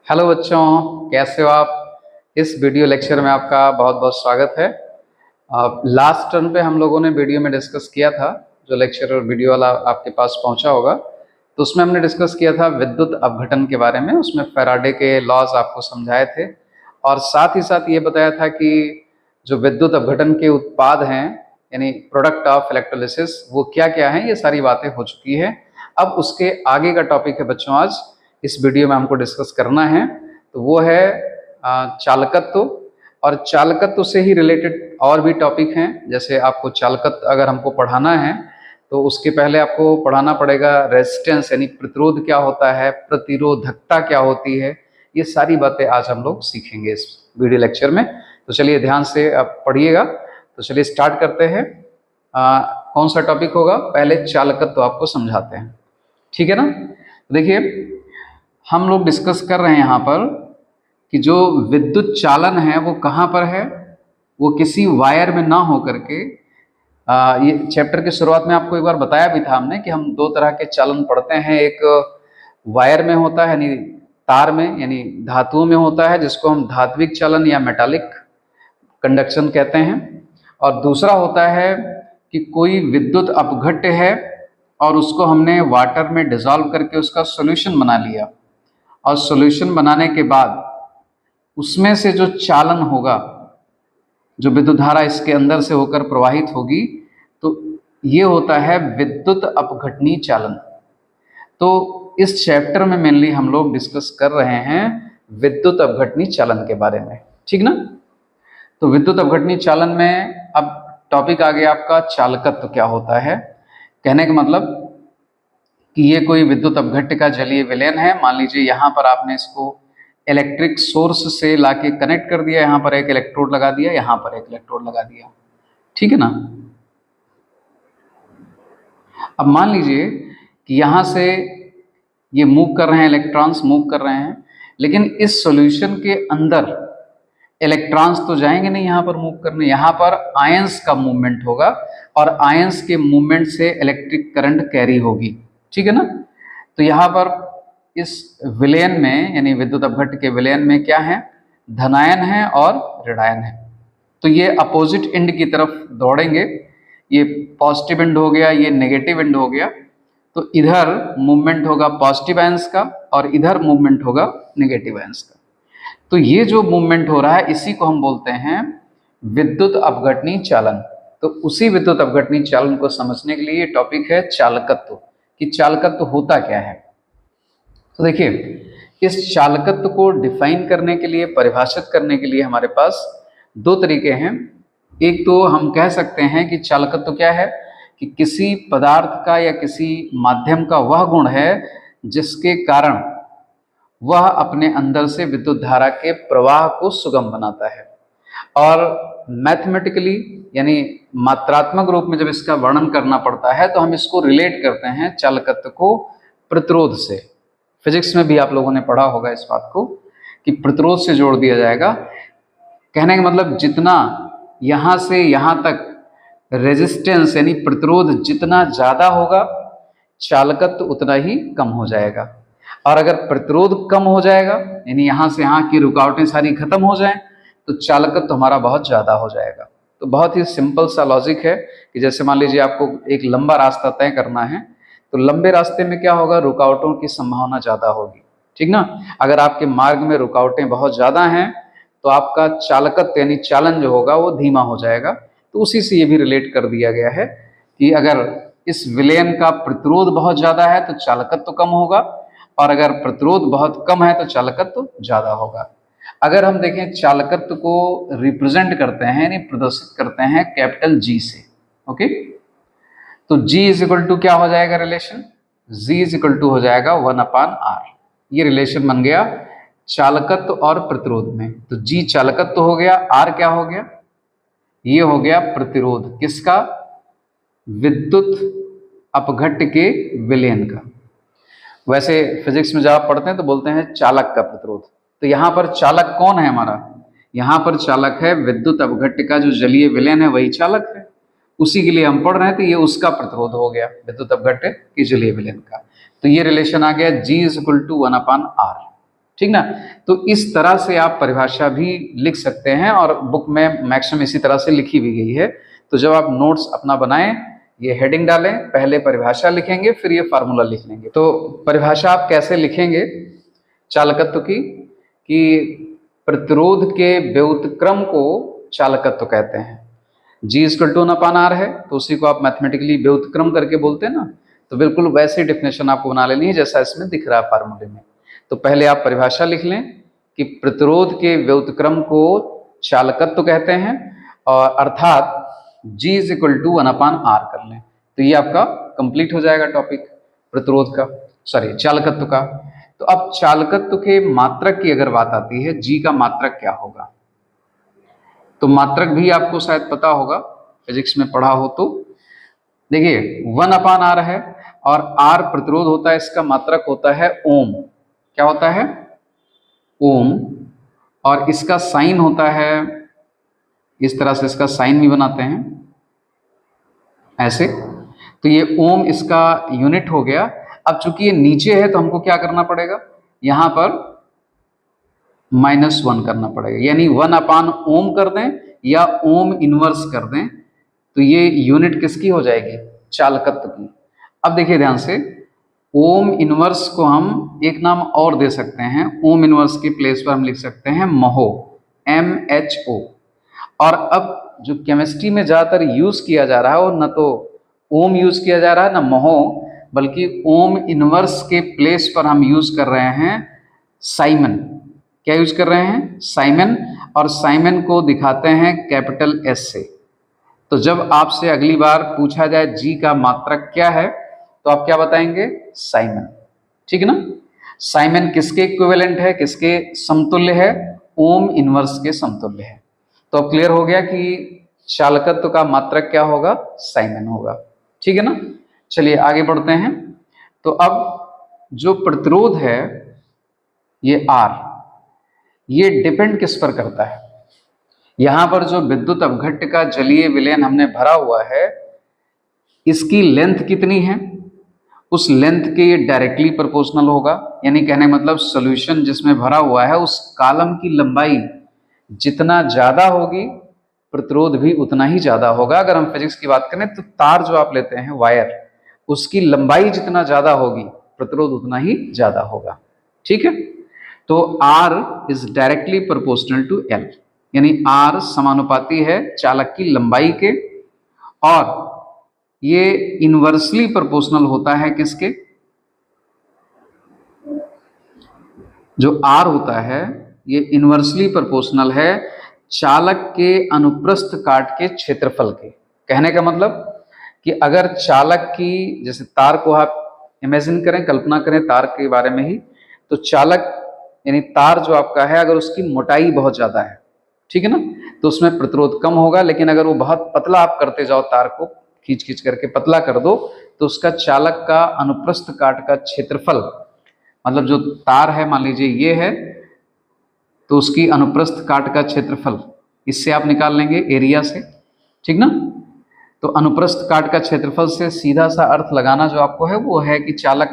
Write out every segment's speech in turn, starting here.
Hello बच्चों, कैसे हो आप। इस वीडियो लेक्चर में आपका बहुत बहुत स्वागत है। लास्ट टर्न पे हम लोगों ने वीडियो में डिस्कस किया था, जो लेक्चर और वीडियो वाला आपके पास पहुंचा होगा, तो उसमें हमने डिस्कस किया था विद्युत अपघटन के बारे में। उसमें फैराडे के लॉज आपको समझाए थे और साथ ही साथ ये बताया था कि जो विद्युत अपघटन के उत्पाद हैं, यानी प्रोडक्ट ऑफ इलेक्ट्रोलिसिस, वो क्या क्या हैं, ये सारी बातें हो चुकी है। अब उसके आगे का टॉपिक है बच्चों, आज इस वीडियो में हमको डिस्कस करना है, तो वो है चालकत्व। और चालकत्व से ही रिलेटेड और भी टॉपिक हैं। जैसे आपको चालकत्व अगर हमको पढ़ाना है तो उसके पहले आपको पढ़ाना पड़ेगा रेजिस्टेंस, यानी प्रतिरोध क्या होता है, प्रतिरोधकता क्या होती है। ये सारी बातें आज हम लोग सीखेंगे इस वीडियो लेक्चर में। तो चलिए ध्यान से आप पढ़िएगा। तो चलिए स्टार्ट करते हैं। कौन सा टॉपिक होगा, पहले चालकत्व आपको समझाते हैं, ठीक है ना। देखिए, हम लोग डिस्कस कर रहे हैं यहाँ पर कि जो विद्युत चालन है वो कहाँ पर है, वो किसी वायर में ना हो करके। ये चैप्टर की शुरुआत में आपको एक बार बताया भी था हमने कि हम दो तरह के चालन पढ़ते हैं। एक वायर में होता है, यानी तार में, यानी धातुओं में होता है, जिसको हम धात्विक चालन या मेटालिक कंडक्शन कहते हैं। और दूसरा होता है कि कोई विद्युत अपघट्य है और उसको हमने वाटर में डिसॉल्व करके उसका सॉल्यूशन बना लिया, और सॉल्यूशन बनाने के बाद उसमें से जो चालन होगा, जो विद्युत धारा इसके अंदर से होकर प्रवाहित होगी, तो ये होता है विद्युत अपघटनी चालन। तो इस चैप्टर में मेनली हम लोग डिस्कस कर रहे हैं विद्युत अपघटनी चालन के बारे में, ठीक ना। तो विद्युत अपघटनी चालन में अब टॉपिक आ गया आपका चालकत्व क्या होता है। कहने का मतलब कि ये कोई विद्युत अपघट्य का जलीय विलयन है। मान लीजिए यहाँ पर आपने इसको इलेक्ट्रिक सोर्स से लाके कनेक्ट कर दिया, यहाँ पर एक इलेक्ट्रोड लगा दिया, यहाँ पर एक इलेक्ट्रोड लगा दिया, ठीक है ना। अब मान लीजिए कि यहाँ से ये मूव कर रहे हैं, इलेक्ट्रॉन्स मूव कर रहे हैं, लेकिन इस सॉल्यूशन के अंदर इलेक्ट्रॉन्स तो जाएंगे नहीं यहाँ पर मूव करने। यहाँ पर आयंस का मूवमेंट होगा और आयंस के मूवमेंट से इलेक्ट्रिक करंट कैरी होगी, ठीक है ना। तो यहाँ पर इस विलयन में, यानी विद्युत अपघट्य के विलयन में क्या है, धनायन है और ऋणायन है। तो ये अपोजिट एंड की तरफ दौड़ेंगे। ये पॉजिटिव एंड हो गया, ये नेगेटिव एंड हो गया। तो इधर मूवमेंट होगा पॉजिटिव आयंस का और इधर मूवमेंट होगा नेगेटिव आयंस का। तो ये जो मूवमेंट हो रहा है, इसी को हम बोलते हैं विद्युत अपघटनी चालन। तो उसी विद्युत अपघटनी चालन को समझने के लिए टॉपिक है चालकत्व, कि चालकत्व होता क्या है। तो देखिए, इस चालकत्व को डिफाइन करने के लिए, परिभाषित करने के लिए हमारे पास दो तरीके हैं। एक तो हम कह सकते हैं कि चालकत्व क्या है, कि किसी पदार्थ का या किसी माध्यम का वह गुण है जिसके कारण वह अपने अंदर से विद्युत धारा के प्रवाह को सुगम बनाता है। और मैथमेटिकली, यानी मात्रात्मक रूप में जब इसका वर्णन करना पड़ता है तो हम इसको रिलेट करते हैं चालकत्व को प्रतिरोध से। फिजिक्स में भी आप लोगों ने पढ़ा होगा इस बात को कि प्रतिरोध से जोड़ दिया जाएगा। कहने का मतलब जितना यहाँ से यहाँ तक रेजिस्टेंस यानी प्रतिरोध जितना ज़्यादा होगा, चालकत्व उतना ही कम हो जाएगा। और अगर प्रतिरोध कम हो जाएगा, यानी यहाँ से यहाँ की रुकावटें सारी खत्म हो जाएं, तो चालकत्व हमारा बहुत ज़्यादा हो जाएगा। तो बहुत ही सिंपल सा लॉजिक है कि जैसे मान लीजिए आपको एक लंबा रास्ता तय करना है, तो लंबे रास्ते में क्या होगा, रुकावटों की संभावना ज़्यादा होगी, ठीक ना। अगर आपके मार्ग में रुकावटें बहुत ज़्यादा हैं तो आपका चालकत्व यानी चालन जो होगा वो धीमा हो जाएगा। तो उसी से ये भी रिलेट कर दिया गया है कि अगर इस विलयन का प्रतिरोध बहुत ज़्यादा है तो चालकत्व कम होगा, और अगर प्रतिरोध बहुत कम है तो चालकत्व ज़्यादा होगा। अगर हम देखें, चालकत्व को रिप्रेजेंट करते हैं यानी प्रदर्शित करते हैं कैपिटल जी से, ओके। तो G इज इक्वल टू क्या हो जाएगा relation, G is equal to हो जाएगा 1/R। ये रिलेशन बन गया चालकत्व और प्रतिरोध में। तो G चालकत्व हो गया, R क्या हो गया, ये हो गया प्रतिरोध, किसका, विद्युत अपघट्य के विलयन का। वैसे फिजिक्स में जब आप पढ़ते हैं तो बोलते हैं चालक का प्रतिरोध। तो यहाँ पर चालक कौन है हमारा, यहाँ पर चालक है विद्युत अपघट्य का जो जलीय विलयन है, वही चालक है। उसी के लिए हम पढ़ रहे हैं, तो ये उसका प्रतिरोध हो गया विद्युत अपघट्य के जलीय विलयन का। तो ये रिलेशन आ गया G is equal to 1/R। ठीक ना। तो इस तरह से आप परिभाषा भी लिख सकते हैं और बुक में मैक्सिमम इसी तरह से लिखी भी गई है। तो जब आप नोट्स अपना बनाएं, ये हेडिंग डालें, पहले परिभाषा लिखेंगे, फिर ये फार्मूला लिख लेंगे। तो परिभाषा आप कैसे लिखेंगे चालकत्व की, कि प्रतिरोध के व्युत्क्रम को चालकत्व कहते हैं। G = 1/R है, तो उसी को आप मैथमेटिकली व्युत्क्रम करके बोलते हैं ना, तो बिल्कुल वैसी डेफिनेशन आपको बना लेनी है जैसा इसमें दिख रहा है फार्मूले में। तो पहले आप परिभाषा लिख लें कि प्रतिरोध के व्युत्क्रम को चालकत्व कहते हैं, और अर्थात G = 1/R कर लें, तो ये आपका कंप्लीट हो जाएगा टॉपिक प्रतिरोध का, सॉरी चालकत्व का। तो अब चालकत्व के मात्रक की अगर बात आती है, G का मात्रक क्या होगा, तो मात्रक भी आपको शायद पता होगा, फिजिक्स में पढ़ा हो तो। देखिए 1/R है और R प्रतिरोध होता है, इसका मात्रक होता है ओम। क्या होता है? ओम। और इसका साइन होता है, इस तरह से इसका साइन भी बनाते हैं ऐसे, तो ये ओम इसका यूनिट हो गया। अब चूंकि ये नीचे है तो हमको क्या करना पड़ेगा, यहां पर -1 करना पड़ेगा, यानी 1/ओम कर दें या ओम इनवर्स कर दें, तो ये यूनिट किसकी हो जाएगी, चालकत्व की। अब देखिए ध्यान से, ओम इनवर्स को हम एक नाम और दे सकते हैं, ओम इनवर्स की प्लेस पर हम लिख सकते हैं महो, MHO। और अब जो केमिस्ट्री में ज़्यादातर यूज़ किया जा रहा है, और न तो ओम यूज़ किया जा रहा है न महो, बल्कि ओम इनवर्स के प्लेस पर हम यूज़ कर रहे हैं साइमन। क्या यूज़ कर रहे हैं? साइमन। और साइमन को दिखाते हैं कैपिटल S से। तो जब आपसे अगली बार पूछा जाए G का मात्रक क्या है, तो आप क्या बताएंगे? साइमन। ठीक है ना। साइमन किसके इक्विवेलेंट है, किसके समतुल्य है? ओम इनवर्स के समतुल्य है। तो अब क्लियर हो गया कि चालकत्व का मात्रक क्या होगा, साइमन होगा। ठीक है ना। चलिए आगे बढ़ते हैं। तो अब जो प्रतिरोध है ये R, ये डिपेंड किस पर करता है? यहां पर जो विद्युत अपघट्य का जलीय विलयन हमने भरा हुआ है, इसकी लेंथ कितनी है, उस लेंथ के ये डायरेक्टली प्रोपोर्शनल होगा। यानी कहने मतलब सॉल्यूशन जिसमें भरा हुआ है उस कॉलम की लंबाई जितना ज्यादा होगी, प्रतिरोध भी उतना ही ज्यादा होगा। अगर हम फिजिक्स की बात करें तो तार जो आप लेते हैं वायर, उसकी लंबाई जितना ज्यादा होगी प्रतिरोध उतना ही ज्यादा होगा। ठीक है। तो R is directly proportional to L, यानी R समानुपाती है चालक की लंबाई के, और ये इनवर्सली प्रोपोर्शनल होता है किसके? जो R होता है ये इनवर्सली प्रोपोर्शनल है चालक के अनुप्रस्थ काट के क्षेत्रफल के। कहने का मतलब कि अगर चालक की, जैसे तार को आप इमेजिन करें, कल्पना करें तार के बारे में ही, तो चालक यानी तार जो आपका है, अगर उसकी मोटाई बहुत ज्यादा है, ठीक है ना, तो उसमें प्रतिरोध कम होगा। लेकिन अगर वो बहुत पतला आप करते जाओ, तार को खींच खींच करके पतला कर दो, तो उसका चालक का अनुप्रस्थ काट का क्षेत्रफल, मतलब जो तार है मान लीजिए ये है, तो उसकी अनुप्रस्थ काट का क्षेत्रफल इससे आप निकाल लेंगे एरिया से। ठीक ना। तो अनुप्रस्थ काट का क्षेत्रफल से सीधा सा अर्थ लगाना जो आपको है वो है कि चालक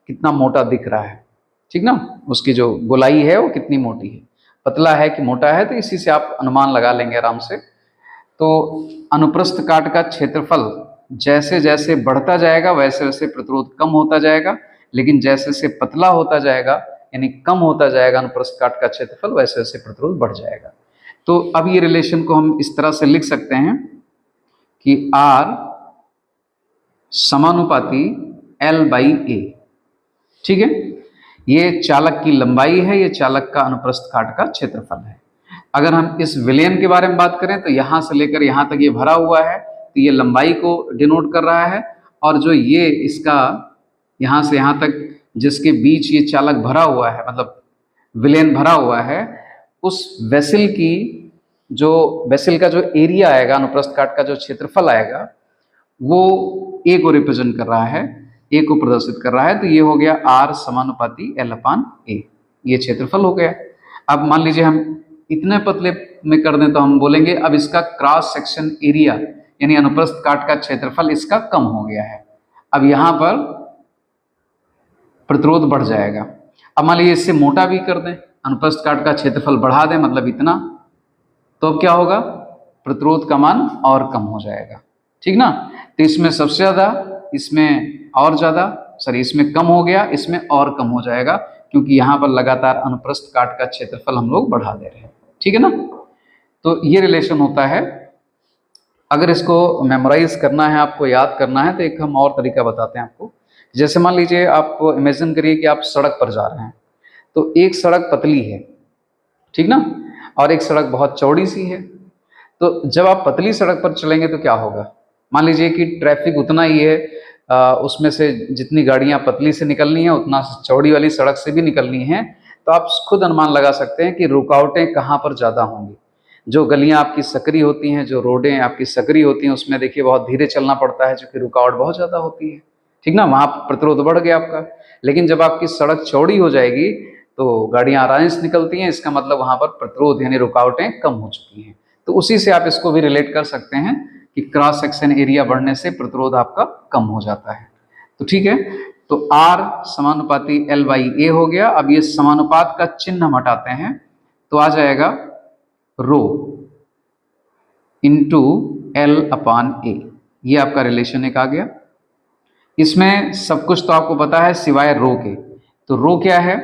कितना मोटा दिख रहा है। ठीक ना। उसकी जो गोलाई है वो कितनी मोटी है, पतला है कि मोटा है, तो इसी से आप अनुमान लगा लेंगे आराम से। तो अनुप्रस्थ काट का क्षेत्रफल जैसे जैसे बढ़ता जाएगा वैसे वैसे प्रतिरोध कम होता जाएगा, लेकिन जैसे जैसे पतला होता जाएगा यानी कम होता जाएगा अनुप्रस्थ काट का क्षेत्रफल, वैसे वैसे प्रतिरोध बढ़ जाएगा। तो अब ये रिलेशन को हम इस तरह से लिख सकते हैं कि R समानुपाती L/A। ठीक है। ये चालक की लंबाई है, ये चालक का अनुप्रस्थ काट का क्षेत्रफल है। अगर हम इस विलयन के बारे में बात करें तो यहां से लेकर यहां तक ये भरा हुआ है, तो ये लंबाई को डिनोट कर रहा है, और जो ये इसका यहां से यहां तक जिसके बीच ये चालक भरा हुआ है, मतलब विलयन भरा हुआ है, उस वेसल की जो वेसल का जो एरिया आएगा, अनुप्रस्थ काट का जो क्षेत्रफल आएगा, वो A को रिप्रेजेंट कर रहा है, A को प्रदर्शित कर रहा है। तो ये हो गया R समानुपाती L/A, ये क्षेत्रफल हो गया। अब मान लीजिए हम इतने पतले में कर दें तो हम बोलेंगे अब इसका क्रॉस सेक्शन एरिया यानी अनुप्रस्थ काट का क्षेत्रफल इसका कम हो गया है। अब यहां पर प्रतिरोध बढ़ जाएगा। अब मान लीजिए इससे मोटा भी कर दें, अनुप्रस्थ काट का क्षेत्रफल बढ़ा दें, मतलब इतना, तो अब क्या होगा, प्रतिरोध का मान और कम हो जाएगा, ठीक ना। तो इसमें सबसे ज़्यादा, इसमें और ज़्यादा, सॉरी इसमें कम हो गया, इसमें और कम हो जाएगा, क्योंकि यहाँ पर लगातार अनुप्रस्थ काट का क्षेत्रफल हम लोग बढ़ा दे रहे हैं, ठीक है ना। तो ये रिलेशन होता है। अगर इसको मेमोराइज करना है, आपको याद करना है, तो एक हम और तरीका बताते हैं आपको। जैसे मान लीजिए आप इमेजिन करिए कि आप सड़क पर जा रहे हैं, तो एक सड़क पतली है, ठीक ना, और एक सड़क बहुत चौड़ी सी है। तो जब आप पतली सड़क पर चलेंगे तो क्या होगा, मान लीजिए कि ट्रैफिक उतना ही है, उसमें से जितनी गाड़ियां पतली से निकलनी है उतना चौड़ी वाली सड़क से भी निकलनी है, तो आप खुद अनुमान लगा सकते हैं कि रुकावटें कहाँ पर ज़्यादा होंगी। जो गलियां आपकी सकरी होती हैं, जो रोडें आपकी सकरी होती हैं, उसमें देखिए बहुत धीरे चलना पड़ता है, क्योंकि रुकावट बहुत ज़्यादा होती है, ठीक ना, वहाँ प्रतिरोध बढ़ गया आपका। लेकिन जब आपकी सड़क चौड़ी हो जाएगी तो गाड़ियाँ आराम से निकलती हैं, इसका मतलब वहाँ पर प्रतिरोध यानी रुकावटें कम हो चुकी हैं। तो उसी से आप इसको भी रिलेट कर सकते हैं कि क्रॉस सेक्शन एरिया बढ़ने से प्रतिरोध आपका कम हो जाता है। तो ठीक है, तो R समानुपाती L/A हो गया। अब ये समानुपात का चिन्ह हम हटाते हैं, तो आ जाएगा रो इंटू L/A, ये आपका रिलेशन एक आ गया। इसमें सब कुछ तो आपको पता है सिवाय रो के। तो रो क्या है,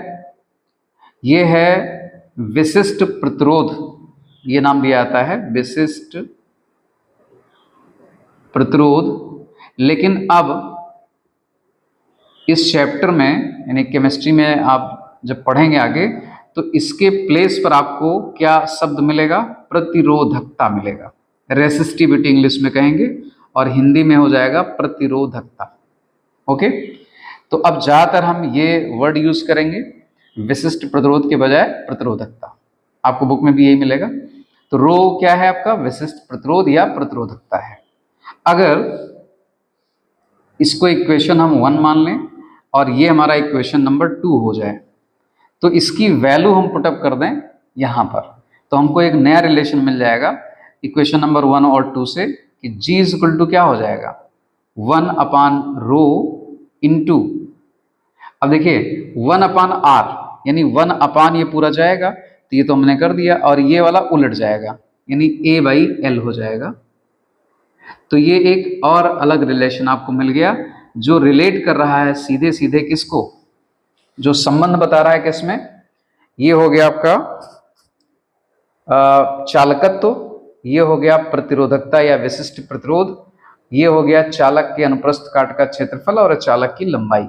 ये है विशिष्ट प्रतिरोध, ये नाम दिया जाता है विशिष्ट प्रतिरोध। लेकिन अब इस चैप्टर में यानी केमिस्ट्री में आप जब पढ़ेंगे आगे, तो इसके प्लेस पर आपको क्या शब्द मिलेगा, प्रतिरोधकता मिलेगा। रेसिस्टिविटी इंग्लिश में कहेंगे और हिंदी में हो जाएगा प्रतिरोधकता। ओके, तो अब ज़्यादातर हम ये वर्ड यूज करेंगे विशिष्ट प्रतिरोध के बजाय प्रतिरोधकता, आपको बुक में भी यही मिलेगा। तो रो क्या है आपका, विशिष्ट प्रतिरोध या प्रतिरोधकता है। अगर इसको इक्वेशन हम 1 मान लें और ये हमारा इक्वेशन नंबर 2 हो जाए, तो इसकी वैल्यू हम पुटअप कर दें यहाँ पर, तो हमको एक नया रिलेशन मिल जाएगा इक्वेशन नंबर 1 और 2 से, कि G इक्वल टू क्या हो जाएगा, 1/रो इंटू, अब देखिए 1/R यानी 1/, ये पूरा जाएगा, तो ये तो हमने कर दिया, और ये वाला उलट जाएगा यानी A/L हो जाएगा। तो ये एक और अलग रिलेशन आपको मिल गया, जो रिलेट कर रहा है सीधे सीधे किसको, जो संबंध बता रहा है किसमें, ये हो गया आपका चालकत्व, ये हो गया प्रतिरोधकता या विशिष्ट प्रतिरोध, ये हो गया चालक के अनुप्रस्थ काट का क्षेत्रफल और चालक की लंबाई,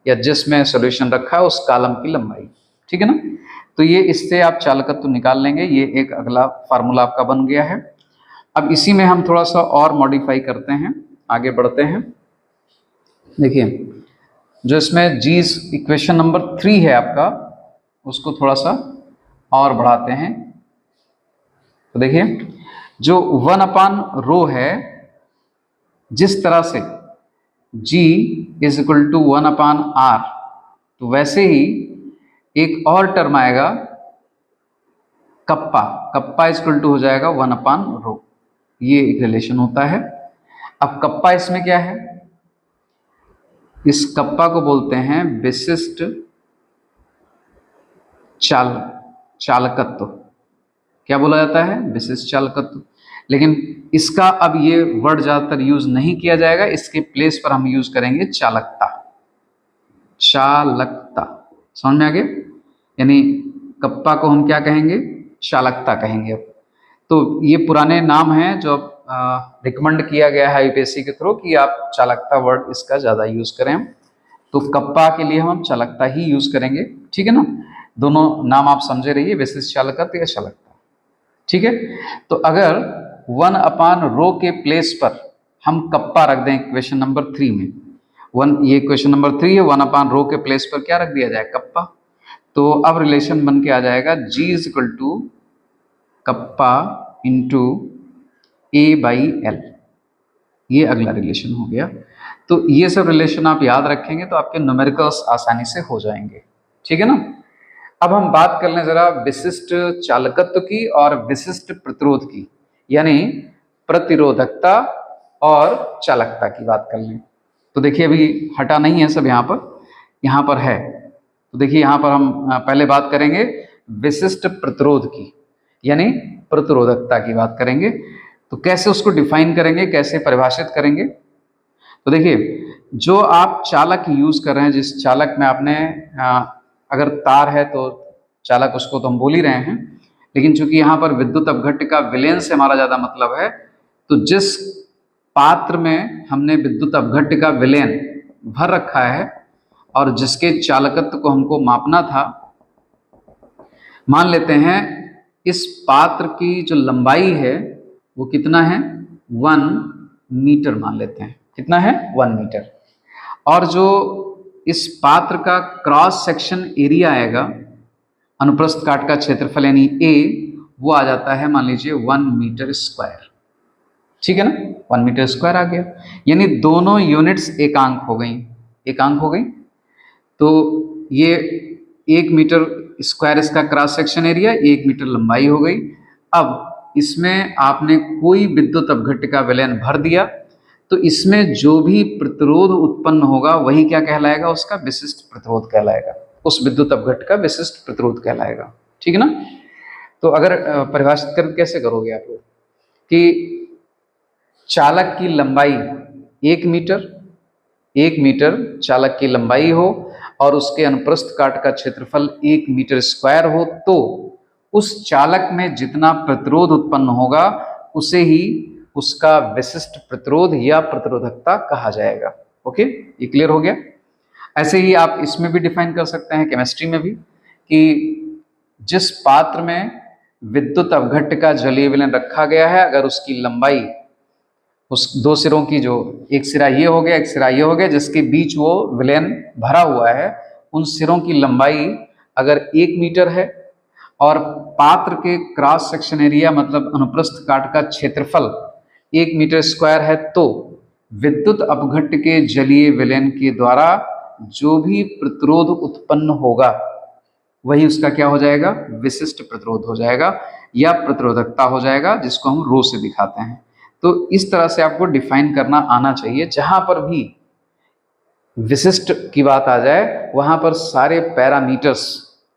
या जिसमें सॉल्यूशन रखा है उस कॉलम की लंबाई, ठीक है ना। तो ये इससे आप चालकत्व निकाल लेंगे, ये एक अगला फार्मूला आपका बन गया है। अब इसी में हम थोड़ा सा और मॉडिफाई करते हैं, आगे बढ़ते हैं। देखिए जो इसमें जी इक्वेशन नंबर 3 है आपका, उसको थोड़ा सा और बढ़ाते हैं। तो देखिए जो 1/रो है, जिस तरह से G is equal to 1/R, तो वैसे ही एक और टर्म आएगा kappa, kappa is equal to हो जाएगा 1/रो, ये एक रिलेशन होता है। अब कप्पा इसमें क्या है, इस कप्पा को बोलते हैं विशिष्ट चालकत्व। क्या बोला जाता है, विशिष्ट चालकत्व। लेकिन इसका अब ये वर्ड ज्यादातर यूज नहीं किया जाएगा, इसके प्लेस पर हम यूज करेंगे चालकता। चालकता समझ में आ गया, यानी कप्पा को हम क्या कहेंगे, चालकता कहेंगे। अब तो ये पुराने नाम हैं जो रिकमेंड किया गया है यूपीएससी के थ्रू कि आप चालकता वर्ड इसका ज़्यादा यूज करें, तो कप्पा के लिए हम चालकता ही यूज करेंगे, ठीक है ना। दोनों नाम आप समझे रहिए, विशिष्ट चालकत्व या चालकता, ठीक है। तो अगर 1/रो के प्लेस पर हम कप्पा रख दें इक्वेशन नंबर 3 में, ये इक्वेशन नंबर 3 है, 1/रो के प्लेस पर क्या रख दिया जाए, कप्पा। तो अब रिलेशन बन के आ जाएगा G is equal to kappa into A/L, ये अगला रिलेशन हो गया। तो ये सब रिलेशन आप याद रखेंगे तो आपके न्यूमेरिकल्स आसानी से हो जाएंगे, ठीक है ना। अब हम बात कर लें जरा विशिष्ट चालकत्व की और विशिष्ट प्रतिरोध की, यानी प्रतिरोधकता और चालकता की बात कर लें। तो देखिए अभी हटा नहीं है सब, यहाँ पर है। तो देखिए यहाँ पर हम पहले बात करेंगे विशिष्ट प्रतिरोध की, यानी प्रतिरोधकता की बात करेंगे। तो कैसे उसको डिफाइन करेंगे, कैसे परिभाषित करेंगे? तो देखिए, जो आप चालक यूज कर रहे हैं, जिस चालक में आपने अगर तार है तो चालक उसको तो हम बोल ही रहे हैं, लेकिन चूंकि यहाँ पर विद्युत अपघट्य का विलयन से हमारा ज्यादा मतलब है, तो जिस पात्र में हमने विद्युत अपघट्य का विलयन भर रखा है और जिसके चालकत्व को हमको मापना था, मान लेते हैं इस पात्र की जो लंबाई है वो कितना है, 1 मीटर मान लेते हैं। कितना है, 1 मीटर। और जो इस पात्र का क्रॉस सेक्शन एरिया आएगा, अनुप्रस्थ काट का क्षेत्रफल यानी ए, वो आ जाता है मान लीजिए 1 मीटर स्क्वायर। ठीक है ना, 1 मीटर स्क्वायर आ गया, यानी दोनों यूनिट्स एकांक हो गई, एकांक हो गई। तो ये 1 मीटर स्क्वायर इसका क्रॉस सेक्शन एरिया, 1 मीटर लंबाई हो गई। अब इसमें आपने कोई विद्युत अपघट्य का विलयन भर दिया, तो इसमें जो भी प्रतिरोध उत्पन्न होगा वही क्या कहलाएगा, उसका विशिष्ट प्रतिरोध कहलाएगा, उस विद्युत अपघट्य का विशिष्ट प्रतिरोध कहलाएगा। ठीक है ना। तो अगर परिभाषित कर कैसे करोगे आप लोग कि चालक की लंबाई 1 मीटर, 1 मीटर चालक की लंबाई हो और उसके अनुप्रस्थ काट का क्षेत्रफल 1 मीटर स्क्वायर हो, तो उस चालक में जितना प्रतिरोध उत्पन्न होगा उसे ही उसका विशिष्ट प्रतिरोध या प्रतिरोधकता कहा जाएगा। ओके, ये क्लियर हो गया। ऐसे ही आप इसमें भी डिफाइन कर सकते हैं, केमिस्ट्री में भी, कि जिस पात्र में विद्युत अपघट्य का जलीय विलयन रखा गया है, अगर उसकी लंबाई उस दो सिरों की, जो एक सिरा ये हो गया, एक सिरा ये हो गया, जिसके बीच वो विलयन भरा हुआ है, उन सिरों की लंबाई अगर 1 मीटर है और पात्र के क्रॉस सेक्शन एरिया मतलब अनुप्रस्थ काट का क्षेत्रफल 1 मीटर स्क्वायर है, तो विद्युत अपघट्य के जलीय विलयन के द्वारा जो भी प्रतिरोध उत्पन्न होगा वही उसका क्या हो जाएगा, विशिष्ट प्रतिरोध हो जाएगा या प्रतिरोधकता हो जाएगा, जिसको हम रो से दिखाते हैं। तो इस तरह से आपको डिफाइन करना आना चाहिए। जहां पर भी विशिष्ट की बात आ जाए वहां पर सारे पैरामीटर्स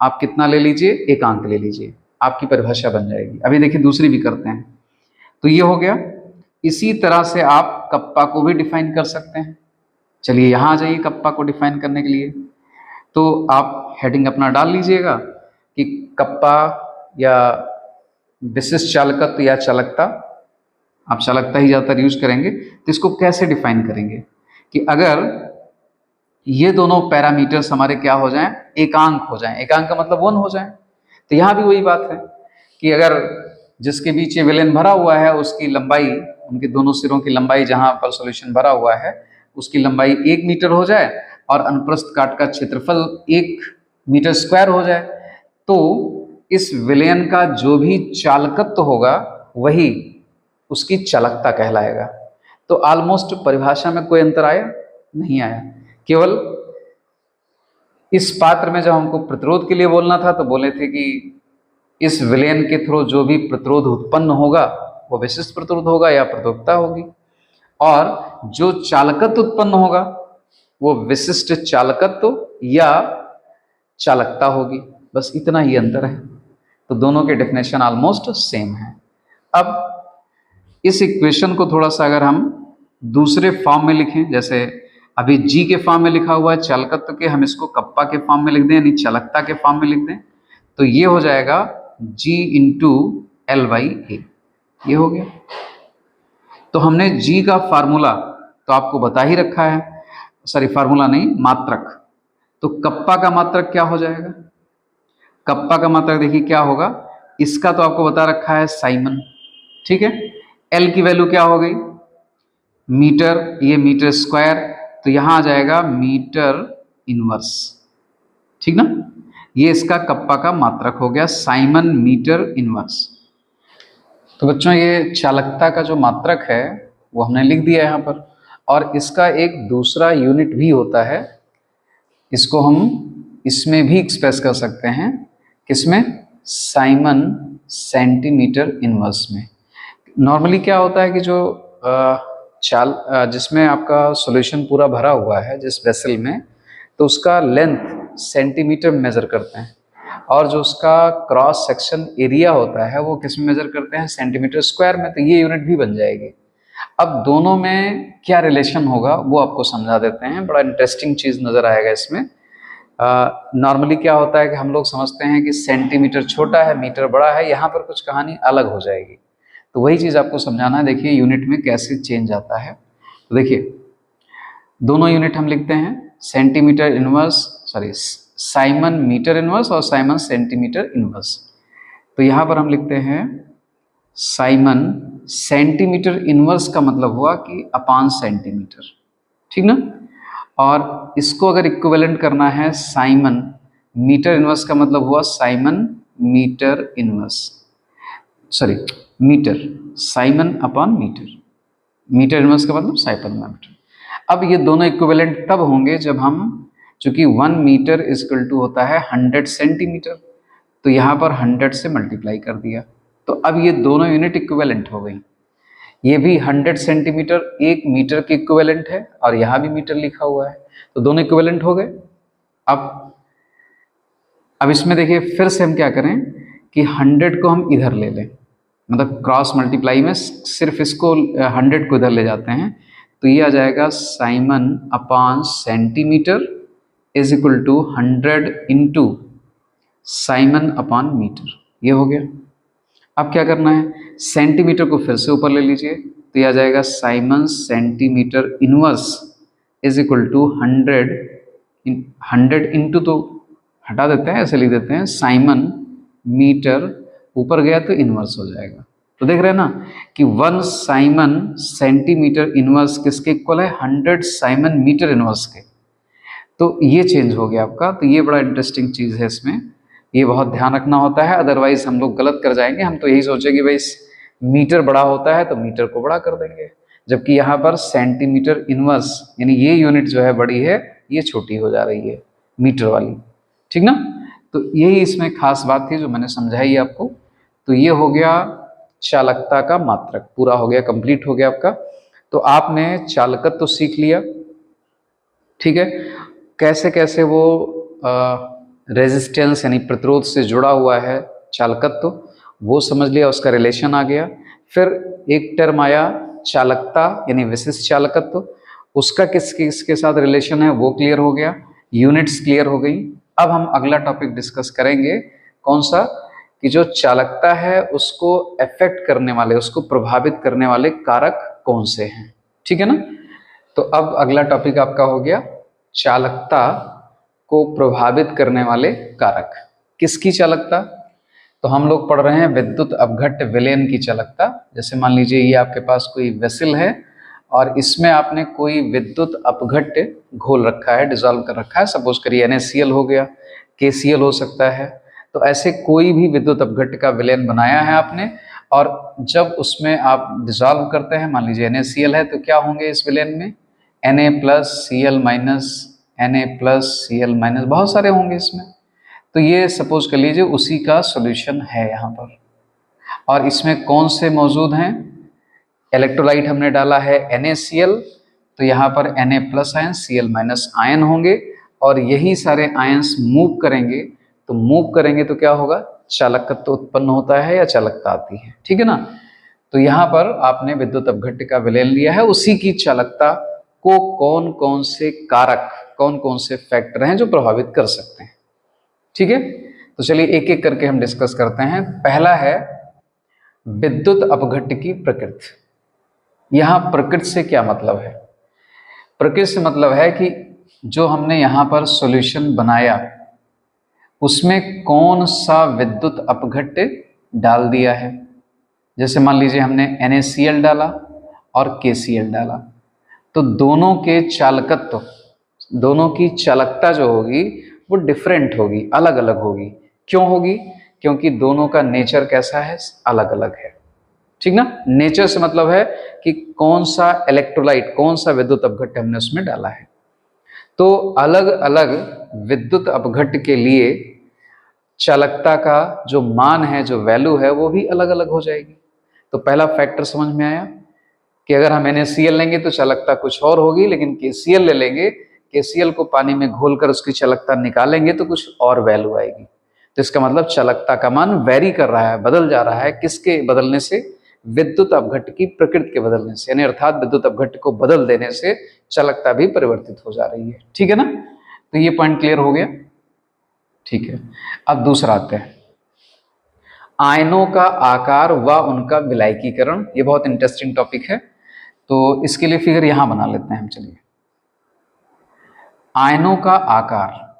आप कितना ले लीजिए, एकांक ले लीजिए, आपकी परिभाषा बन जाएगी। अभी देखिए दूसरी भी करते हैं। तो ये हो गया। इसी तरह से आप कप्पा को भी डिफाइन कर सकते हैं। चलिए यहाँ आ जाइए कप्पा को डिफाइन करने के लिए। तो आप हेडिंग अपना डाल लीजिएगा कि कप्पा या विशिष्ट चालकत्व या चालकता, आप चालकता ही ज़्यादातर यूज करेंगे। तो इसको कैसे डिफाइन करेंगे कि अगर ये दोनों पैरामीटर्स हमारे क्या हो जाएं, एकांक हो जाएं, एकांक का मतलब 1 हो जाएं। तो यहाँ भी वही बात है कि अगर जिसके बीच ये विलयन भरा हुआ है उसकी लंबाई, उनके दोनों सिरों की लंबाई जहाँ पर सॉल्यूशन भरा हुआ है उसकी लंबाई 1 मीटर हो जाए और अनुप्रस्थ काट का क्षेत्रफल 1 मीटर स्क्वायर हो जाए, तो इस विलयन का जो भी चालकत्व होगा वही उसकी चालकता कहलाएगा। तो ऑलमोस्ट परिभाषा में कोई अंतर आया नहीं आया। केवल इस पात्र में जब हमको प्रतिरोध के लिए बोलना था तो बोले थे कि इस विलयन के थ्रू जो भी प्रतिरोध उत्पन्न होगा वो विशिष्ट प्रतिरोध होगा या प्रतिरोधकता होगी, और जो चालकत्व उत्पन्न होगा वो विशिष्ट चालकत्व या चालकता होगी। बस इतना ही अंतर है। तो दोनों के डेफिनेशन ऑलमोस्ट सेम है। अब इस इक्वेशन को थोड़ा सा अगर हम दूसरे फॉर्म में लिखें, जैसे अभी जी के फॉर्म में लिखा हुआ है चालकत्व के, हम इसको कप्पा के फॉर्म में लिख दें यानी चालकता के फॉर्म में लिख दें, तो ये हो जाएगा G इंटू एल बाई ए। ये हो गया। तो हमने G का फार्मूला तो आपको बता ही रखा है, सॉरी फार्मूला नहीं, मात्रक। तो कप्पा का मात्रक क्या हो जाएगा, कप्पा का मात्रक देखिए क्या होगा, इसका तो आपको बता रखा है साइमन। ठीक है, एल की वैल्यू क्या हो गई, मीटर, ये मीटर स्क्वायर, तो यहां आ जाएगा मीटर इनवर्स। ठीक ना, ये इसका कप्पा का मात्रक हो गया, साइमन मीटर इनवर्स। तो बच्चों ये चालकता का जो मात्रक है वो हमने लिख दिया यहाँ पर, और इसका एक दूसरा यूनिट भी होता है, इसको हम इसमें भी एक्सप्रेस कर सकते हैं। किसमें, साइमन सेंटीमीटर इनवर्स में। नॉर्मली क्या होता है कि जो जिसमें आपका सॉल्यूशन पूरा भरा हुआ है जिस वेसल में, तो उसका लेंथ सेंटीमीटर में मेजर करते हैं, और जो उसका क्रॉस सेक्शन एरिया होता है वो किस में मेजर करते हैं, सेंटीमीटर स्क्वायर में। तो ये यूनिट भी बन जाएगी। अब दोनों में क्या रिलेशन होगा वो आपको समझा देते हैं, बड़ा इंटरेस्टिंग चीज नजर आएगा इसमें। नॉर्मली क्या होता है कि हम लोग समझते हैं कि सेंटीमीटर छोटा है, मीटर बड़ा है, यहाँ पर कुछ कहानी अलग हो जाएगी। तो वही चीज आपको समझाना है। देखिए यूनिट में कैसे चेंज आता है। तो देखिए दोनों यूनिट हम लिखते हैं, centimetre inverse, sorry siemens metre inverse और साइमन सेंटीमीटर इनवर्स। तो यहाँ पर हम लिखते हैं साइमन सेंटीमीटर इनवर्स का मतलब हुआ कि अपान सेंटीमीटर, ठीक ना। और इसको अगर इक्विवेलेंट करना है साइमन मीटर इनवर्स का मतलब हुआ siemens metre inverse, sorry metre, siemens upon metre, metre inverse का मतलब साइमन मीटर। अब ये दोनों इक्विवेलेंट तब होंगे जब हम, चूंकि 1 मीटर इज इक्वल टू होता है 100 सेंटीमीटर, तो यहाँ पर 100 से मल्टीप्लाई कर दिया, तो अब ये दोनों यूनिट इक्विवेलेंट हो गई। ये भी 100 सेंटीमीटर 1 मीटर के इक्विवेलेंट है, और यहाँ भी मीटर लिखा हुआ है, तो दोनों इक्विवेलेंट हो गए। अब इसमें देखिए फिर से हम क्या करें कि 100 को हम इधर ले लें, मतलब क्रॉस मल्टीप्लाई में सिर्फ इसको 100 को इधर ले जाते हैं, तो ये आ जाएगा siemens upon centimetre is equal to 100 into siemens upon metre. ये हो गया। अब क्या करना है, सेंटीमीटर को फिर से ऊपर ले लीजिए, तो ये आ जाएगा siemens centimetre inverse is equal to 100 into, तो हटा देते हैं, ऐसे लिख देते हैं साइमन मीटर, ऊपर गया तो इनवर्स हो जाएगा। तो देख रहे हैं ना कि 1 साइमन सेंटीमीटर इनवर्स किसके इक्वल है, 100 साइमन मीटर इनवर्स के। तो ये चेंज हो गया आपका। तो ये बड़ा इंटरेस्टिंग चीज है, इसमें ये बहुत ध्यान रखना होता है, अदरवाइज हम लोग गलत कर जाएंगे। हम तो यही सोचेंगे भाई मीटर बड़ा होता है तो मीटर को बड़ा कर देंगे, जबकि यहाँ पर सेंटीमीटर इनवर्स यानी ये यूनिट जो है बड़ी है, ये छोटी हो जा रही है मीटर वाली, ठीक ना। तो यही इसमें खास बात थी जो मैंने समझाई आपको। तो ये हो गया चालकता का मात्रक, पूरा हो गया, कंप्लीट हो गया आपका। तो आपने चालकत्व तो सीख लिया, ठीक है, कैसे कैसे वो रेजिस्टेंस यानी प्रतिरोध से जुड़ा हुआ है चालकत्व, वो समझ लिया, उसका रिलेशन आ गया। फिर एक टर्म आया चालकता यानी विशिष्ट चालकत्व, उसका किसके साथ रिलेशन है वो क्लियर हो गया, यूनिट्स क्लियर हो गई। अब हम अगला टॉपिक डिस्कस करेंगे, कौन सा, कि जो चालकता है उसको अफेक्ट करने वाले, उसको प्रभावित करने वाले कारक कौन से हैं, ठीक है ना। तो अब अगला टॉपिक आपका हो गया चालकता को प्रभावित करने वाले कारक। किसकी चालकता, तो हम लोग पढ़ रहे हैं विद्युत अपघट्य विलयन की चालकता। जैसे मान लीजिए ये आपके पास कोई वेसल है और इसमें आपने कोई विद्युत अपघट्य घोल रखा है, डिजॉल्व कर रखा है, सपोज करिए NaCl हो गया, KCl हो सकता है। तो ऐसे कोई भी विद्युत अपघट्य का विलयन बनाया है आपने, और जब उसमें आप डिजॉल्व करते हैं, मान लीजिए NaCl है, तो क्या होंगे इस विलयन में, Na+Cl-, Na+Cl-, बहुत सारे होंगे इसमें। तो ये सपोज कर लीजिए उसी का सॉल्यूशन है यहाँ पर। और इसमें कौन से मौजूद हैं, इलेक्ट्रोलाइट हमने डाला है NaCl, तो यहाँ पर Na+ आयन Cl- आयन होंगे, और यही सारे आयंस मूव करेंगे, तो मूव करेंगे तो क्या होगा, चालकत्व उत्पन्न होता है या चालकता आती है, ठीक है ना। तो यहाँ पर आपने विद्युत अपघट्य का विलयन लिया है, उसी की चालकता को कौन कौन से कारक, कौन कौन से फैक्टर हैं जो प्रभावित कर सकते हैं, ठीक है। तो चलिए एक एक करके हम डिस्कस करते हैं। पहला है विद्युत अपघट्य की प्रकृति। यहाँ प्रकृति से क्या मतलब है, प्रकृति से मतलब है कि जो हमने यहाँ पर सॉल्यूशन बनाया उसमें कौन सा विद्युत अपघट्य डाल दिया है। जैसे मान लीजिए हमने NaCl डाला और KCl डाला, तो दोनों के चालकत्व, दोनों की चालकता जो होगी वो डिफरेंट होगी, अलग अलग होगी। क्यों होगी, क्योंकि दोनों का नेचर कैसा है, अलग अलग है, ठीक ना। नेचर से मतलब है कि कौन सा इलेक्ट्रोलाइट, कौन सा विद्युत अपघट्य हमने उसमें डाला है। तो अलग अलग विद्युत अपघट्य के लिए चालकता का जो मान है, जो वैल्यू है, वो भी अलग अलग हो जाएगी। तो पहला फैक्टर समझ में आया कि अगर हम NaCl लेंगे तो चालकता कुछ और होगी, लेकिन KCl ले लेंगे, KCl को पानी में घोलकर उसकी चालकता निकालेंगे तो कुछ और वैल्यू आएगी। तो इसका मतलब चालकता का मान वेरी कर रहा है, बदल जा रहा है। किसके बदलने से? विद्युत अपघट्ट की प्रकृति के बदलने से, यानी अर्थात विद्युत अपघट्ट को बदल देने से चालकता भी परिवर्तित हो जा रही है। ठीक है ना? तो ये पॉइंट क्लियर हो गया। ठीक है, अब दूसरा आते हैं, आयनों का आकार व उनका विलायकीकरण। ये बहुत इंटरेस्टिंग टॉपिक है, तो इसके लिए फिगर यहां बना लेते हैं हम। चलिए, आयनों का आकार,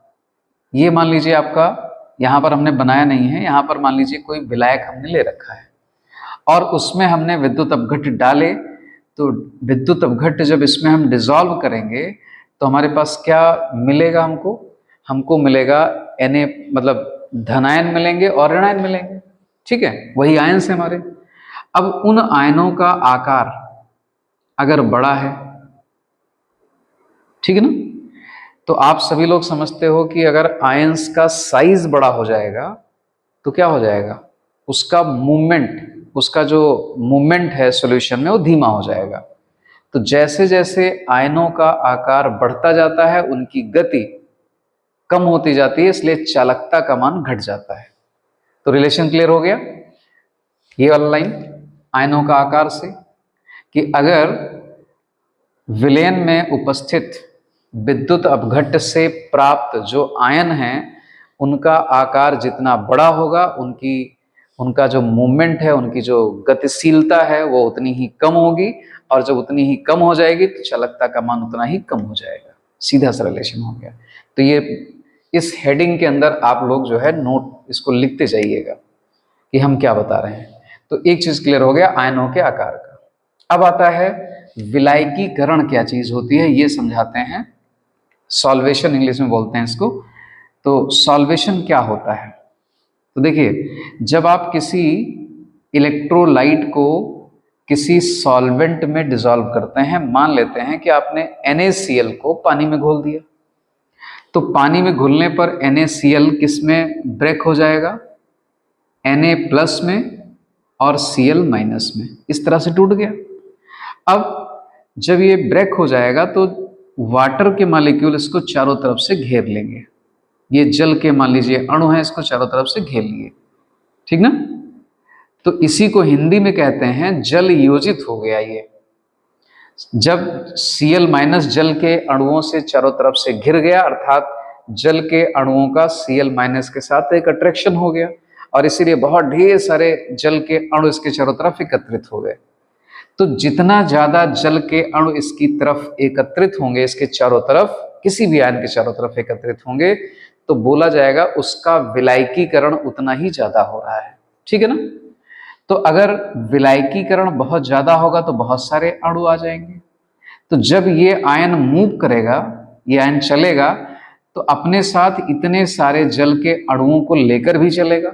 ये मान लीजिए आपका, यहां पर हमने बनाया नहीं है, यहां पर मान लीजिए कोई विलायक हमने ले रखा है और उसमें हमने विद्युत अपघट्ट डाले। तो विद्युत अपघट्ट जब इसमें हम डिसॉल्व करेंगे तो हमारे पास क्या मिलेगा? हमको मिलेगा Na, मतलब धनायन मिलेंगे और ऋणायन मिलेंगे। ठीक है, वही आयन से हमारे। अब उन आयनों का आकार अगर बड़ा है, ठीक है ना, तो आप सभी लोग समझते हो कि अगर आयंस का साइज बड़ा हो जाएगा तो क्या हो जाएगा? उसका जो मूवमेंट है सॉल्यूशन में, वो धीमा हो जाएगा। तो जैसे जैसे आयनों का आकार बढ़ता जाता है उनकी गति कम होती जाती है, इसलिए चालकता का मान घट जाता है। तो रिलेशन क्लियर हो गया? ये वाला लाइन आयनों का आकार से, कि अगर विलयन में उपस्थित विद्युत अपघट्ट से प्राप्त जो आयन हैं उनका आकार जितना बड़ा होगा, उनका जो मूवमेंट है, उनकी जो गतिशीलता है वो उतनी ही कम होगी, और जब उतनी ही कम हो जाएगी तो चालकता का मान उतना ही कम हो जाएगा। सीधा सा रिलेशन हो गया। तो ये इस हेडिंग के अंदर आप लोग जो है नोट इसको लिखते जाइएगा कि हम क्या बता रहे हैं। तो एक चीज क्लियर हो गया आयनों के आकार का। अब आता है विलायकीकरण क्या चीज होती है, ये समझाते हैं। सॉल्वेशन इंग्लिश में बोलते हैं इसको। तो सॉल्वेशन क्या होता है? तो देखिए, जब आप किसी इलेक्ट्रोलाइट को किसी सॉल्वेंट में डिसॉल्व करते हैं, मान लेते हैं कि आपने NaCl को पानी में घोल दिया, तो पानी में घुलने पर NaCl किस में ब्रेक हो जाएगा? Na प्लस में और Cl माइनस में, इस तरह से टूट गया। अब जब ये ब्रेक हो जाएगा तो वाटर के मॉलिक्यूल इसको चारों तरफ से घेर लेंगे। ये जल के मान लीजिए अणु है, इसको चारों तरफ से घेर लिए, ठीक ना? तो इसी को हिंदी में कहते हैं जल योजित हो गया। ये जब Cl माइनस जल के अणुओं से चारों तरफ से घिर गया, अर्थात जल के अणुओं का Cl माइनस के साथ एक अट्रैक्शन हो गया, और इसीलिए बहुत ढेर सारे जल के अणु इसके चारों तरफ एकत्रित हो गए। तो जितना ज्यादा जल के अणु इसकी तरफ एकत्रित होंगे, इसके चारों तरफ, किसी भी आयन के चारों तरफ एकत्रित होंगे, तो बोला जाएगा उसका विलायकीकरण उतना ही ज्यादा हो रहा है। ठीक है ना? तो अगर विलायकीकरण बहुत ज्यादा होगा तो बहुत सारे अणु आ जाएंगे। तो जब ये आयन मूव करेगा, ये आयन चलेगा, तो अपने साथ इतने सारे जल के अणुओं को लेकर भी चलेगा,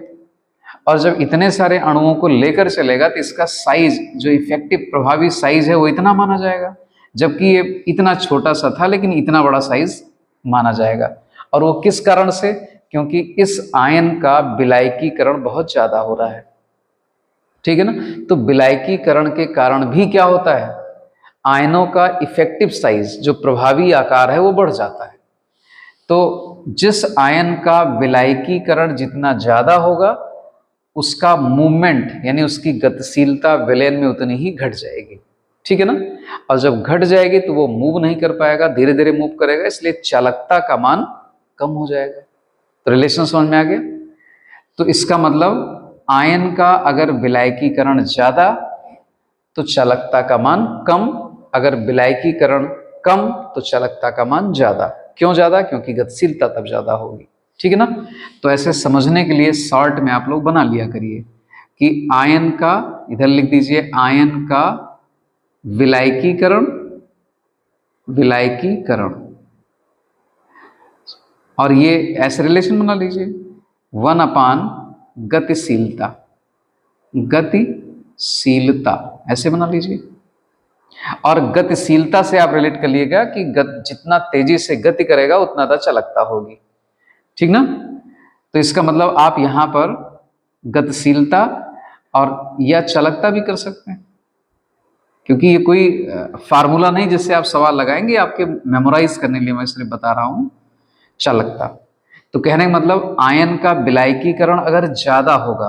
और जब इतने सारे अणुओं को लेकर चलेगा तो इसका साइज, जो इफेक्टिव प्रभावी साइज है, वो इतना माना जाएगा, जबकि ये इतना छोटा सा था लेकिन इतना बड़ा साइज माना जाएगा। और वो किस कारण से? क्योंकि इस आयन का विलायकीकरण बहुत ज्यादा हो रहा है। ठीक है ना? तो विलायकीकरण के कारण भी क्या होता है? आयनों का इफेक्टिव साइज, जो प्रभावी आकार है, वो बढ़ जाता है। तो जिस आयन का विलायकीकरण जितना ज्यादा होगा, उसका मूवमेंट यानी उसकी गतिशीलता विलयन में उतनी ही घट जाएगी। ठीक है ना? और जब घट जाएगी तो वो मूव नहीं कर पाएगा, धीरे धीरे मूव करेगा, इसलिए चालकता का मान कम हो जाएगा। तो रिलेशन समझ में आ गया? तो इसका मतलब आयन का अगर विलायकीकरण ज्यादा तो चालकता का मान कम, अगर विलायकीकरण कम तो चालकता का मान ज्यादा। क्यों ज्यादा? क्योंकि गतिशीलता तब ज्यादा होगी। ठीक है ना? तो ऐसे समझने के लिए शॉर्ट में आप लोग बना लिया करिए कि आयन का, इधर लिख दीजिए आयन का विलायकीकरण, और ये ऐसे रिलेशन बना लीजिए 1/, गतिशीलता ऐसे बना लीजिए। और गतिशीलता से आप रिलेट कर लिएगा कि जितना तेजी से गति करेगा उतना ज्यादा चालकता होगी। ठीक ना? तो इसका मतलब आप यहां पर गतिशीलता और या चालकता भी कर सकते हैं। क्योंकि ये कोई फार्मूला नहीं जिससे आप सवाल लगाएंगे, आपके मेमोराइज करने के लिए मैं सिर्फ बता रहा हूं चालकता। तो कहने का मतलब आयन का विलायकीकरण अगर ज्यादा होगा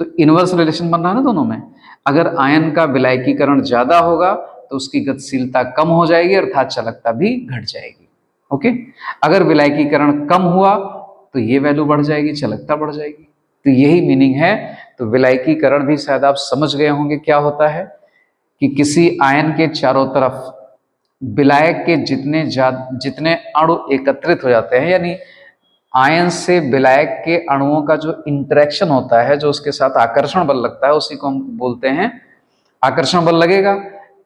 तो इनवर्स रिलेशन बन रहा है ना दोनों में। अगर आयन का विलायकीकरण ज्यादा होगा तो उसकी गतिशीलता कम हो जाएगी, अर्थात चालकता भी घट जाएगी। ओके, अगर विलायकीकरण कम हुआ तो ये वैल्यू बढ़ जाएगी, चालकता बढ़ जाएगी। तो यही मीनिंग है। तो विलायकीकरण भी शायद आप समझ गए होंगे क्या होता है, कि किसी आयन के चारों तरफ विलायक के जितने अणु एकत्रित हो जाते हैं, यानी आयन से विलायक के अणुओं का जो इंटरेक्शन होता है, जो उसके साथ आकर्षण बल लगता है, उसी को हम बोलते हैं आकर्षण बल लगेगा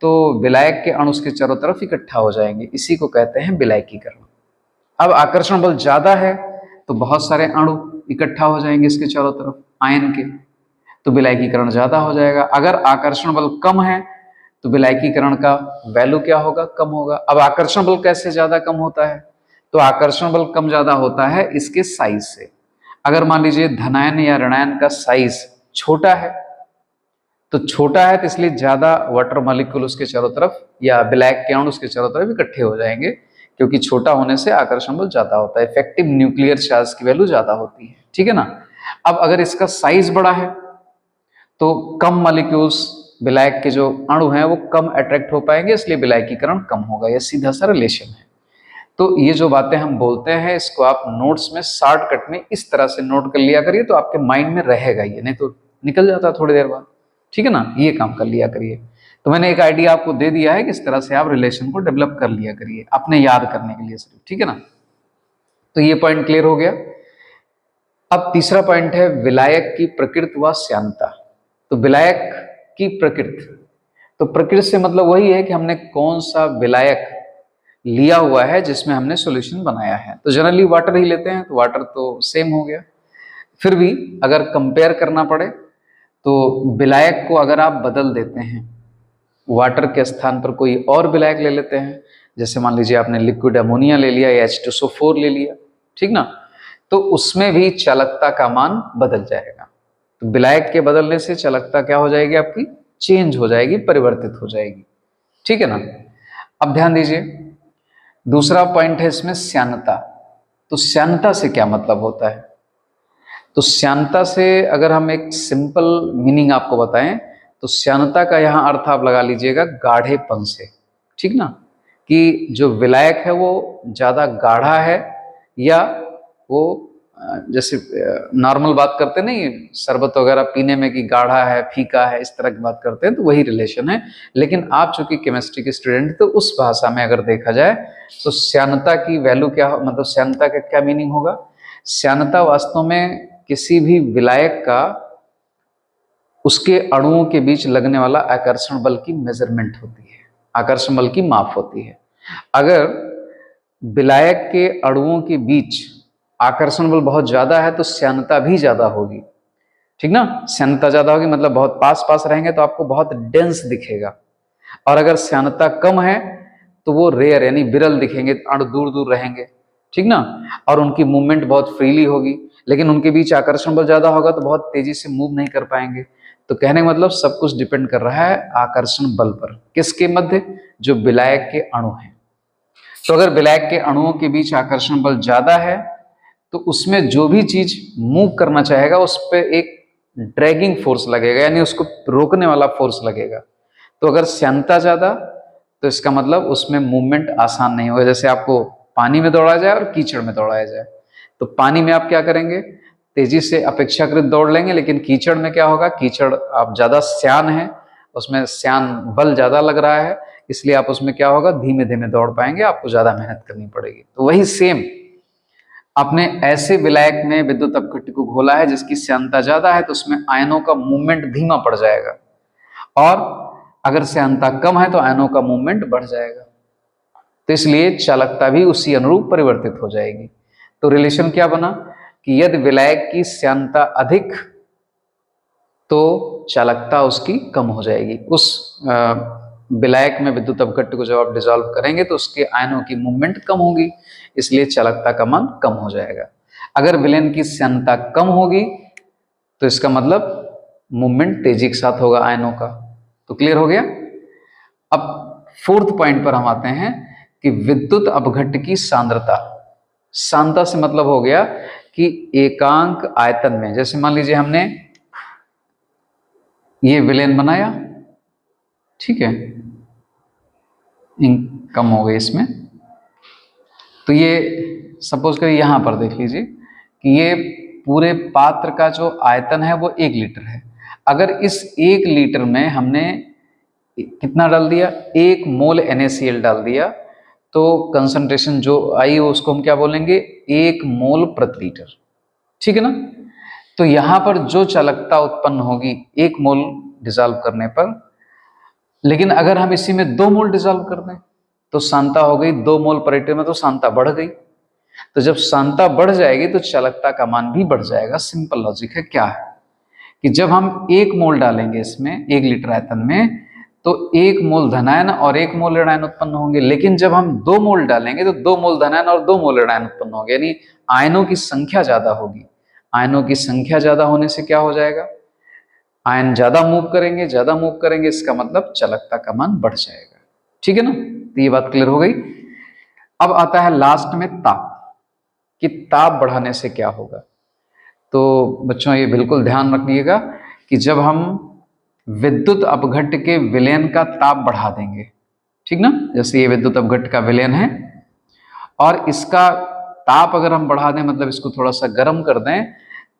तो विलायक के अणु उसके चारों तरफ इकट्ठा हो जाएंगे, इसी को कहते हैं विलायकीकरण। अब आकर्षण बल ज्यादा है तो बहुत सारे अणु इकट्ठा हो जाएंगे इसके चारों तरफ आयन के, तो विलायकीकरण ज्यादा हो जाएगा। अगर आकर्षण बल कम है तो विलायकीकरण का वैल्यू क्या होगा, कम होगा। अब आकर्षण बल कैसे ज्यादा कम होता है, तो आकर्षण बल कम ज्यादा होता है इसके साइज से। अगर मान लीजिए धनायन या ऋणायन का साइज छोटा है, तो छोटा है तो इसलिए ज्यादा वाटर मॉलिक्यूल उसके चारों तरफ या विलायक के अणु उसके चारों तरफ इकट्ठे हो जाएंगे, क्योंकि छोटा होने से आकर्षण बल ज्यादा होता है, इफेक्टिव न्यूक्लियर चार्ज की वैल्यू ज्यादा होती है, ठीक है ना। अब अगर इसका साइज बड़ा है तो कम मॉलिक्यूल्स विलायक के जो अणु हैं वो कम अट्रैक्ट हो पाएंगे, इसलिए विलायकीकरण कम होगा। यह सीधा सा रिलेशन है। तो ये जो बातें हम बोलते हैं इसको आप नोट्स में शॉर्टकट में इस तरह से नोट कर लिया करिए, तो आपके माइंड में रहेगा ये, नहीं तो निकल जाता थोड़ी देर बाद, ठीक है ना। ये काम कर लिया करिए। तो मैंने एक आइडिया आपको दे दिया है कि इस तरह से आप रिलेशन को डेवलप कर लिया करिए अपने याद करने के लिए सिर्फ, ठीक है ना। तो ये पॉइंट क्लियर हो गया। अब तीसरा पॉइंट है विलायक की प्रकृति व श्यानता। तो विलायक की प्रकृति, तो प्रकृति से मतलब वही है कि हमने कौन सा विलायक लिया हुआ है जिसमें हमने सॉल्यूशन बनाया है। तो जनरली वाटर ही लेते हैं, तो वाटर तो सेम हो गया। फिर भी अगर कंपेयर करना पड़े तो विलायक को अगर आप बदल देते हैं, वाटर के स्थान पर कोई और विलायक ले लेते हैं, जैसे मान लीजिए आपने लिक्विड अमोनिया ले लिया या H2SO4 ले लिया, ठीक ना, तो उसमें भी चालकता का मान बदल जाएगा। तो विलायक के बदलने से चालकता क्या हो जाएगी, आपकी चेंज हो जाएगी, परिवर्तित हो जाएगी, ठीक है ना। अब ध्यान दीजिए, दूसरा पॉइंट है इसमें श्यानता। तो श्यानता से क्या मतलब होता है, तो श्यानता से अगर हम एक सिंपल मीनिंग आपको बताएं तो श्यानता का यहां अर्थ आप लगा लीजिएगा गाढ़ेपन से, ठीक ना, कि जो विलायक है वो ज्यादा गाढ़ा है, या वो जैसे नॉर्मल बात करते नहीं शरबत वगैरह पीने में कि गाढ़ा है फीका है, इस तरह की बात करते हैं, तो वही रिलेशन है। लेकिन आप चूंकि केमिस्ट्री के स्टूडेंट, तो उस भाषा में अगर देखा जाए तो श्यानता की वैल्यू क्या, मतलब श्यानता का क्या मीनिंग होगा। श्यानता वास्तव में किसी भी विलायक का उसके अणुओं के बीच लगने वाला आकर्षण बल की मेजरमेंट होती है, आकर्षण बल की माप होती है। अगर विलायक के अणुओं के बीच आकर्षण बल बहुत ज्यादा है तो श्यानता भी ज्यादा होगी, ठीक ना। श्यानता ज्यादा होगी मतलब बहुत पास पास रहेंगे तो आपको बहुत डेंस दिखेगा, और अगर श्यानता कम है तो वो रेयर यानी विरल दिखेंगे, अणु दूर दूर रहेंगे, ठीक ना, और उनकी मूवमेंट बहुत फ्रीली होगी। लेकिन उनके बीच आकर्षण बल ज्यादा होगा तो बहुत तेजी से मूव नहीं कर पाएंगे। तो कहने का मतलब सब कुछ डिपेंड कर रहा है आकर्षण बल पर, किसके मध्य, जो विलायक के अणु हैं। तो अगर विलायक के अणुओं के बीच आकर्षण बल ज्यादा है तो उसमें जो भी चीज मूव करना चाहेगा उस पर एक ड्रैगिंग फोर्स लगेगा, यानी उसको रोकने वाला फोर्स लगेगा। तो अगर श्यानता ज्यादा तो इसका मतलब उसमें मूवमेंट आसान नहीं होगा। जैसे आपको पानी में दौड़ाया जाए और कीचड़ में दौड़ाया जाए, तो पानी में आप क्या करेंगे, तेजी से अपेक्षाकृत दौड़ लेंगे, लेकिन कीचड़ में क्या होगा, कीचड़ आप ज्यादा श्यान है, उसमें श्यान बल ज्यादा लग रहा है, इसलिए आप उसमें क्या होगा, धीमे धीमे दौड़ पाएंगे, आपको ज्यादा मेहनत करनी पड़ेगी। तो वही सेम आपने ऐसे विलायक में विद्युत अपघट्य को घोला है जिसकी श्यानता ज्यादा है, तो उसमें आयनों का मूवमेंट धीमा पड़ जाएगा, और अगर श्यानता कम है तो आयनों का मूवमेंट बढ़ जाएगा। तो इसलिए चालकता भी उसी अनुरूप परिवर्तित हो जाएगी। तो रिलेशन क्या बना कि यदि विलायक की श्यानता अधिक तो चालकता उसकी कम हो जाएगी। उस विलायक में विद्युत अपघट्य को जब आप डिसॉल्व करेंगे तो उसके आयनों की मूवमेंट कम होगी, इसलिए चालकता का मान कम हो जाएगा। अगर विलयन की श्यानता कम होगी तो इसका मतलब मूवमेंट तेजी के साथ होगा आयनों का। तो क्लियर हो गया। अब फोर्थ पॉइंट पर हम आते हैं कि विद्युत अपघट्ट की सांद्रता। सांद्रता से मतलब हो गया कि एकांक आयतन में, जैसे मान लीजिए हमने ये विलेन बनाया, ठीक है, इंक कम हो गई इसमें, तो ये सपोज करिए यहां पर देख लीजिए कि ये पूरे पात्र का जो आयतन है वो 1 लीटर है। अगर इस 1 लीटर में हमने कितना डाल दिया, 1 मोल NaCl डाल दिया, तो कंसंट्रेशन जो आई उसको हम क्या बोलेंगे, 1 मोल प्रति लीटर, ठीक है ना। तो यहां पर जो चालकता उत्पन्न होगी 1 मोल डिसॉल्व करने पर, लेकिन अगर हम इसी में 2 मोल डिसॉल्व कर दें तो सांद्रता हो गई 2 मोल पर लीटर में, तो सांद्रता बढ़ गई। तो जब सांद्रता बढ़ जाएगी तो चालकता का मान भी बढ़ जाएगा। सिंपल लॉजिक है। क्या है कि जब हम 1 मोल डालेंगे इसमें 1 लीटर आयतन में, तो 1 मोल धनायन और 1 मोल ऋणायन उत्पन्न होंगे। लेकिन जब हम 2 मोल डालेंगे तो 2 मोल धनायन और 2 मोल ऋणायन उत्पन्न होंगे, यानी आयनों की संख्या ज्यादा होगी। आयनों की संख्या ज्यादा होने से क्या हो जाएगा, आयन ज्यादा मूव करेंगे, इसका मतलब चालकता का मान बढ़ जाएगा। ठीक है ना, तो ये बात क्लियर हो गई। अब आता है लास्ट में ताप, कि ताप बढ़ाने से क्या होगा। तो बच्चों ये बिल्कुल ध्यान रखिएगा कि जब हम विद्युत अपघट्ट के विलयन का ताप बढ़ा देंगे, ठीक ना, जैसे ये विद्युत अपघट्ट का विलयन है और इसका ताप अगर हम बढ़ा दें, मतलब इसको थोड़ा सा गर्म कर दें,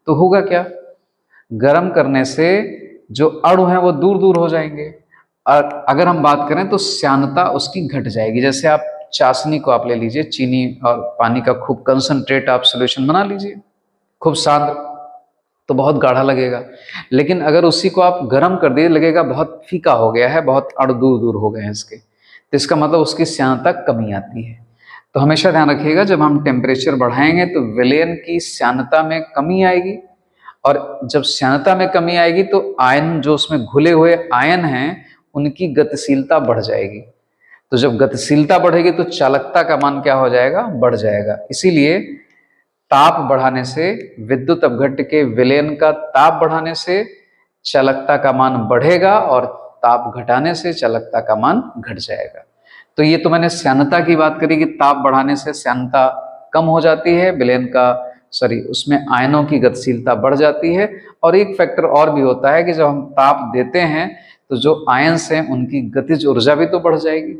तो होगा क्या, गर्म करने से जो अणु हैं वो दूर दूर हो जाएंगे। और अगर हम बात करें तो श्यानता उसकी घट जाएगी। जैसे आप चाशनी को आप ले लीजिए, चीनी और पानी का खूब कंसंट्रेट आप सोल्यूशन बना लीजिए, खूब सांद्र, तो बहुत गाढ़ा लगेगा। लेकिन अगर उसी को आप गर्म कर दिए, लगेगा बहुत फीका हो गया है, बहुत अणु दूर दूर हो गए हैं इसके, तो इसका मतलब उसकी श्यानता कमी आती है। तो हमेशा ध्यान रखिएगा, जब हम टेम्परेचर बढ़ाएंगे तो विलयन की श्यानता में कमी आएगी, और जब श्यानता में कमी आएगी तो आयन, जो उसमें घुले हुए आयन हैं, उनकी गतिशीलता बढ़ जाएगी। तो जब गतिशीलता बढ़ेगी तो चालकता का मान क्या हो जाएगा, बढ़ जाएगा। इसीलिए ताप बढ़ाने से, विद्युत अपघट्ट के विलयन का ताप बढ़ाने से चालकता का मान बढ़ेगा और ताप घटाने से चालकता का मान घट जाएगा। तो ये तो मैंने श्यानता की बात करी कि ताप बढ़ाने से श्यानता कम हो जाती है, विलयन का उसमें आयनों की गतिशीलता बढ़ जाती है। और एक फैक्टर और भी होता है कि जब हम ताप देते हैं तो जो आयन्स हैं उनकी गतिज ऊर्जा भी तो बढ़ जाएगी।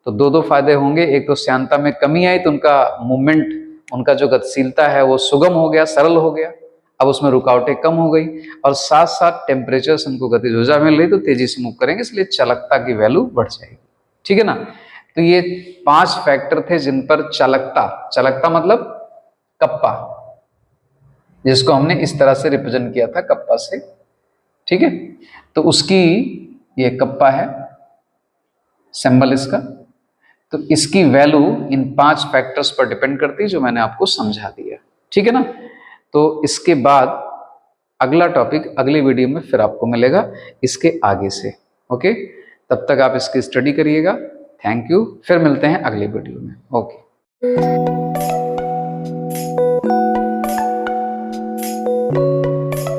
तो दो फायदे होंगे, एक तो श्यानता में कमी आई तो उनका मूवमेंट, उनका जो गतिशीलता है वो सुगम हो गया, सरल हो गया, अब उसमें रुकावटें कम हो गई, और साथ साथ टेम्परेचर से उनको गतिज ऊर्जा मिल रही तो तेजी से मूव करेंगे, इसलिए चालकता की वैल्यू बढ़ जाएगी। ठीक है ना। तो ये 5 फैक्टर थे जिन पर चालकता मतलब कप्पा, जिसको हमने इस तरह से रिप्रेजेंट किया था कप्पा से। ठीक है, तो उसकी ये कप्पा है सिंबल इसका, तो इसकी वैल्यू इन 5 फैक्टर्स पर डिपेंड करती है जो मैंने आपको समझा दिया। ठीक है ना। तो इसके बाद अगला टॉपिक अगले वीडियो में फिर आपको मिलेगा इसके आगे से। ओके, तब तक आप इसकी स्टडी करिएगा। थैंक यू, फिर मिलते हैं अगले वीडियो में। ओके।